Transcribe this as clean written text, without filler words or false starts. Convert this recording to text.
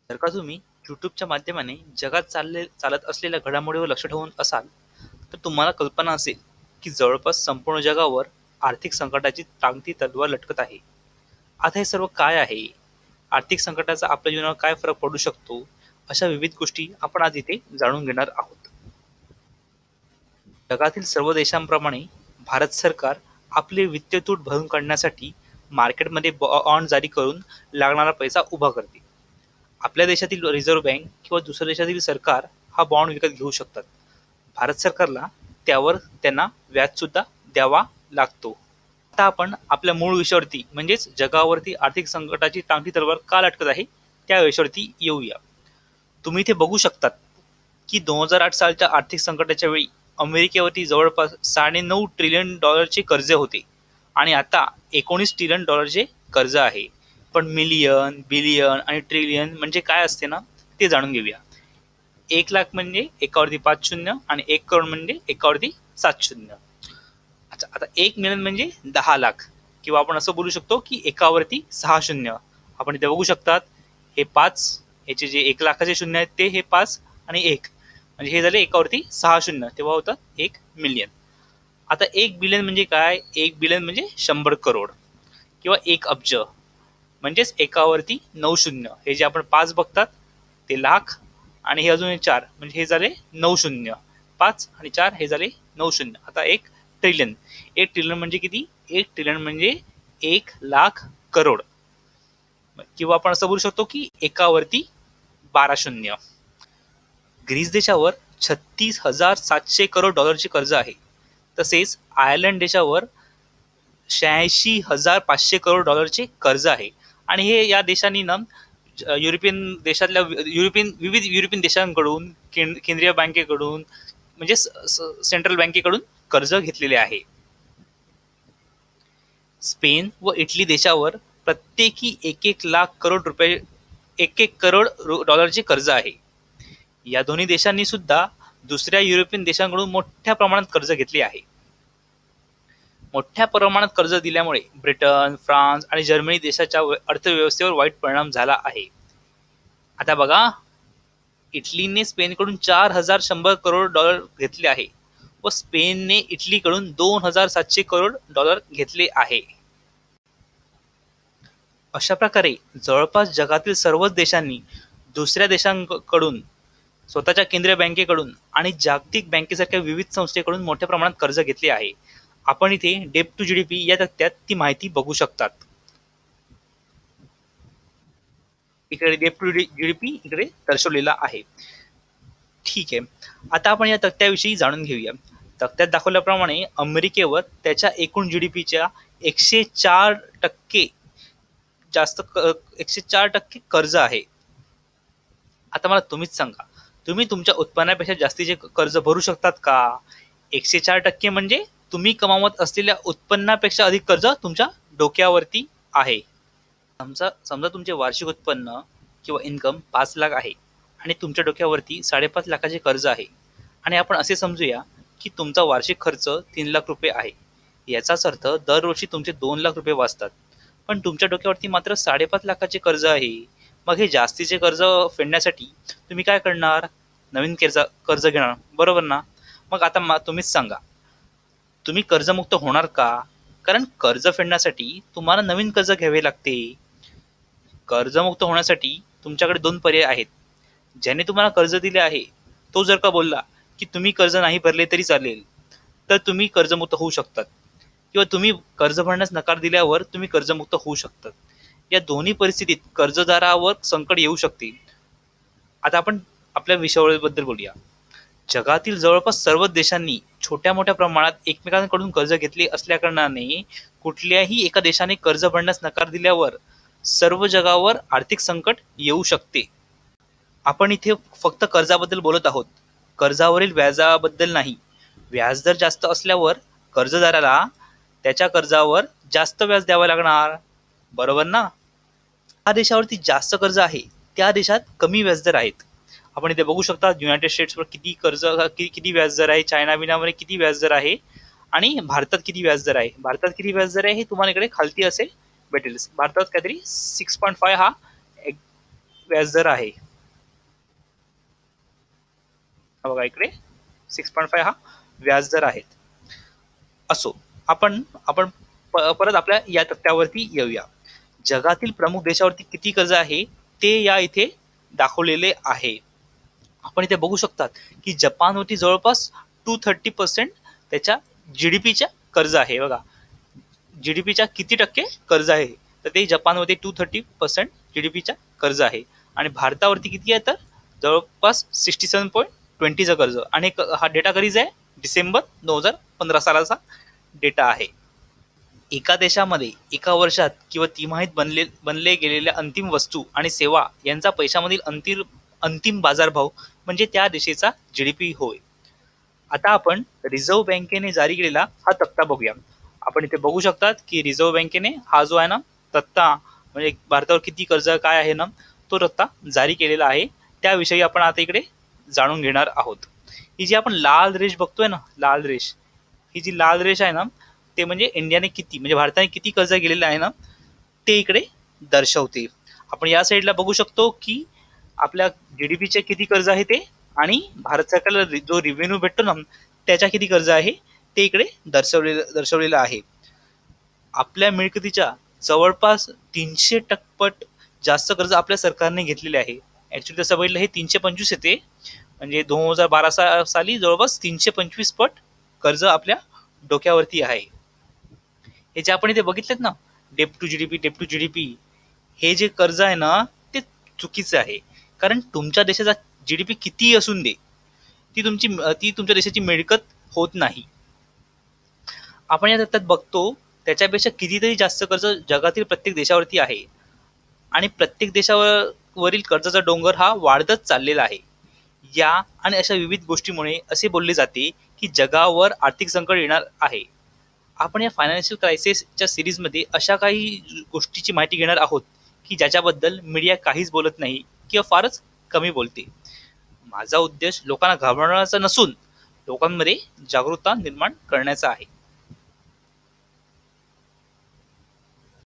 जर का तुम्ही यूट्यूबच्या माध्यमाने जगात चालत असलेल्या घडामोडीवर लक्ष ठेवून असाल तर तुम्हाला कल्पना असेल की जवळपास संपूर्ण जगावर आर्थिक संकटाची टांगती तलवार लटकत आहे. आता हे सर्व काय आहे? आर्थिक संकटाचा आपल्या जीवनावर काय फरक पडू शकतो? अशा विविध गोष्टी आपण आज इथे जाणून घेणार आहोत. जगातील सर्व देशांप्रमाणे भारत सरकार आपले वित्तीय तूट भरून काढण्यासाठी मार्केटमध्ये बॉन्ड जारी करून लागणारा पैसा उभा करते. आपल्या देशातील रिझर्व्ह बँक किंवा दुसऱ्या देशातील सरकार हा बॉन्ड विकत घेऊ शकतात. भारत सरकारला त्यावर त्यांना व्याज सुद्धा द्यावा लागतो. आता आपण आपल्या मूळ विषयावरती म्हणजेच जगावरती आर्थिक संकटाची टांगती तलवार का लटकत आहे त्या विषयावरती येऊया. तुम्ही इथे बघू शकतात की 2008 सालच्या आर्थिक संकटाच्या वेळी अमेरिकेवरती जवळपास $9.5 ट्रिलियन कर्जे होते आणि आता $19 ट्रिलियन कर्ज आहे. पण मिलियन, बिलियन आणि ट्रिलियन म्हणजे काय असते ना ते जाणून घेऊया. 1 लाख म्हणजे एकावरती 5 शून्य आणि 1 करोड म्हणजे एकावरती 7 शून्य. अच्छा, आता 1 मिलियन म्हणजे 10 लाख किंवा आपण असं बोलू शकतो की एकावरती 6 शून्य. आपण इथे बघू शकतात हे 5, याचे जे 1 लाखाचे शून्य आहेत ते हे 5 आणि 1 म्हणजे हे झाले एकावरती 6 शून्य, तेव्हा होतं 1 मिलियन. आता 1 बिलियन म्हणजे काय? 1 बिलियन म्हणजे 100 करोड किंवा 1 अब्ज म्हणजेच एकावरती 9 शून्य. हे जे आपण 5 बघतात ते लाख आणि हे अजून 4 म्हणजे हे झाले 9 शून्य. 5 आणि 4 हे झाले 9 शून्य. आता 1 ट्रिलियन. 1 ट्रिलियन म्हणजे किती? 1 ट्रिलियन म्हणजे 1 लाख करोड किंवा आपण असं बोलू शकतो की एकावरती 12 शून्य. ग्रीस देशावर $36,700 कर्ज आहे. तसेच आयर्लंड देशावर $86,500 कर्ज आहे. आणि हे या देशांनी ना युरोपियन देशातल्या विविध युरोपियन देशांकडून केंद्रीय बँकेकडून म्हणजे सेंट्रल बँकेकडून कर्ज घेतलेले आहे. स्पेन व इटली देशावर प्रत्येकी 1,1 लाख करोड कर्ज आहे. या दोन्ही देशांनी सुद्धा दुसऱ्या युरोपियन देशांकडून मोठ्या प्रमाणात कर्ज घेतले आहे. मोठ्या प्रमाणात कर्ज दिल्यामुळे ब्रिटन, फ्रान्स आणि जर्मनी देशाच्या अर्थव्यवस्थेवर वाईट परिणाम झाला आहे. आता बघा, इटलीने स्पेनकडून $4,100 घेतले आहे व स्पेनने इटलीकडून $2,700 घेतले आहे. अशा प्रकारे जवळपास जगातील सर्वच देशांनी दुसऱ्या देशांकडून, स्वतःच्या केंद्रीय बँकेकडून आणि जागतिक बँकेसारख्या विविध संस्थेकडून मोठ्या प्रमाणात कर्ज घेतले आहे. आपण इथे डेट टू जीडीपी या तक्त्यात ती माहिती बघू शकतात. इकडे डेट टू जीडीपी इकडे दर्शवलेला आहे. ठीक आहे, आता आपण या तक्त्याविषयी जाणून घेऊया. तक्त्यात दाखवल्याप्रमाणे अमेरिकेवर त्याच्या एकूण जीडीपीच्या 104% 104% कर्ज आहे. आता मला तुम्हीच सांगा, तुम्ही तुमच्या उत्पन्नापेक्षा जास्तीचे कर्ज भरू शकतात का? 104% म्हणजे तुम्ही कमावत असलेल्या उत्पन्नापेक्षा अधिक कर्ज तुमच्या डोक्यावरती आहे. समजा तुमचे वार्षिक उत्पन्न किंवा इन्कम 5 लाख आहे आणि तुमच्या डोक्यावरती 5.5 लाखाचे कर्ज आहे आणि आपण असे समजूया की तुमचा वार्षिक खर्च 3 लाख रुपये आहे. याचाच अर्थ दरवर्षी तुमचे 2 लाख रुपये वाचतात, पण तुमच्या डोक्यावरती मात्र 5.5 लाखाचे कर्ज आहे. मग हे जास्तीचे कर्ज फेडण्यासाठी तुम्ही काय करणार? नवीन कर्ज घेणार, बरोबर ना? मग आता तुम्हीच सांगा, तुम्ही कर्जमुक्त होणार का? कारण कर्ज फेडण्यासाठी तुम्हाला नवीन कर्ज घ्यावे लागते. कर्जमुक्त होण्यासाठी तुमच्याकडे 2 पर्याय आहेत. ज्याने तुम्हाला कर्ज दिले आहे तो जर का बोलला की तुम्ही कर्ज नाही भरले तरी चालेल, तर तुम्ही कर्जमुक्त होऊ शकतात, किंवा तुम्ही कर्ज भरण्यास नकार दिल्यावर तुम्ही कर्जमुक्त होऊ शकतात. या दोन्ही परिस्थितीत कर्जदारावर संकट येऊ शकते. आता आपण आपल्या विषयाबद्दल बोलूया. जगातील जवळपास सर्वच देशांनी छोट्या मोठ्या प्रमाणात एकमेकांकडून कर्ज घेतले असल्याकारणाने कुठल्याही एका देशाने कर्ज भरण्यास नकार दिल्यावर सर्व जगावर आर्थिक संकट येऊ शकते. आपण इथे फक्त कर्जाबद्दल बोलत आहोत, कर्जावरील व्याजाबद्दल नाही. व्याजदर जास्त असल्यावर कर्जदाराला त्याच्या कर्जावर जास्त व्याज द्यावं लागणार, बरोबर ना? ज्या देशावरती जास्त कर्ज आहे त्या देशात कमी व्याजदर आहेत. आपण इथे बघू शकता युनायटेड स्टेट्सवर किती व्याजदर आहे, चायना बिनामध्ये किती व्याजदर आहे आणि भारतात किती व्याजदर आहे. भारतात किती व्याजदर आहे हे तुम्हाला इकडे खालती असे भेटेल. भारतात काहीतरी 6.5 हा व्याजदर आहे. हा बघा इकडे 6.5 हा व्याजदर आहेत. असो, आपण आपण परत आपल्या या तक्त्यावरती येऊया. जगातील प्रमुख देशावरती किती कर्ज आहे ते या इथे दाखवलेले आहे. आपण इथे बघू शकतात की जपानवरती जवळपास 230% त्याच्या जीडीपीच्या कर्ज आहे. बघा जीडीपीच्या किती टक्के कर्ज आहे, तर ते जपानवरती 230% जीडीपीच्या कर्ज आहे. आणि भारतावरती किती आहे, तर जवळपास 67.20चं कर्ज. आणि हा डेटा कधीच आहे, डिसेंबर 2015 सालाचा डेटा आहे. एका देशामध्ये एका वर्षात किंवा तिमाहीत बनले गेलेल्या अंतिम वस्तू आणि सेवा यांचा पैशामधील अंतिम बाजारभाव म्हणजे त्या देशाचा जीडीपी होय. आता आपण रिझर्व्ह बँकेने जारी केलेला हा तक्ता बघूया. आपण इथे बघू शकतात की रिझर्व्ह बँकेने हा जो आहे ना तक्ता, म्हणजे भारतावर किती कर्ज काय आहे ना, तो तक्ता जारी केलेला आहे. त्याविषयी आपण आता इकडे जाणून घेणार आहोत. ही जी आपण लाल रेष बघतोय ना, लाल रेष, ही जी लाल रेष आहे ना, ते म्हणजे इंडियाने किती, म्हणजे भारताने किती कर्ज गेलेलं आहे ना, ते इकडे दर्शवते. आपण या साईडला बघू शकतो की आपल्या जीडीपीचे किती कर्ज आहे ते, आणि भारत सरकारला जो रेव्हेन्यू भेटतो ना त्याच्या किती कर्ज आहे ते इकडे दर्शवलेलं आहे. आपल्या मिळकतीच्या जवळपास 300% जास्त कर्ज आपल्या सरकारने घेतलेले आहे. ऍक्च्युली तसं बघितलं हे 325 येते, म्हणजे 2012 साली जवळपास 325 पट कर्ज आपल्या डोक्यावरती आहे. हे जे आपण इथे बघितलेत ना, डेप टू जीडीपी, हे जे कर्ज आहे ना ते चुकीचं आहे. कारण तुमच्या देशाचा जीडीपी किती असून दे, ती तुमच्या देशाची मिळकत होत नाही. आपण या तत्त्वात बघतो त्याच्यापेक्षा कितीतरी जास्त कर्ज जगातील प्रत्येक देशावरती आहे. आणि प्रत्येक देशावरील कर्जाचा डोंगर हा वाढतच चाललेला आहे. या आणि अशा विविध गोष्टीमुळे असे बोलले जाते की जगावर आर्थिक संकट येणार आहे. आपण या फायनान्शियल क्रायसिसच्या सिरीजमध्ये अशा काही गोष्टीची माहिती घेणार आहोत की ज्याच्याबद्दल मीडिया काहीच बोलत नाही किंवा फारच कमी बोलते. माझा उद्देश लोकांना घाबरवण्याचा नसून लोकांमध्ये जागरूकता निर्माण करण्याचा आहे.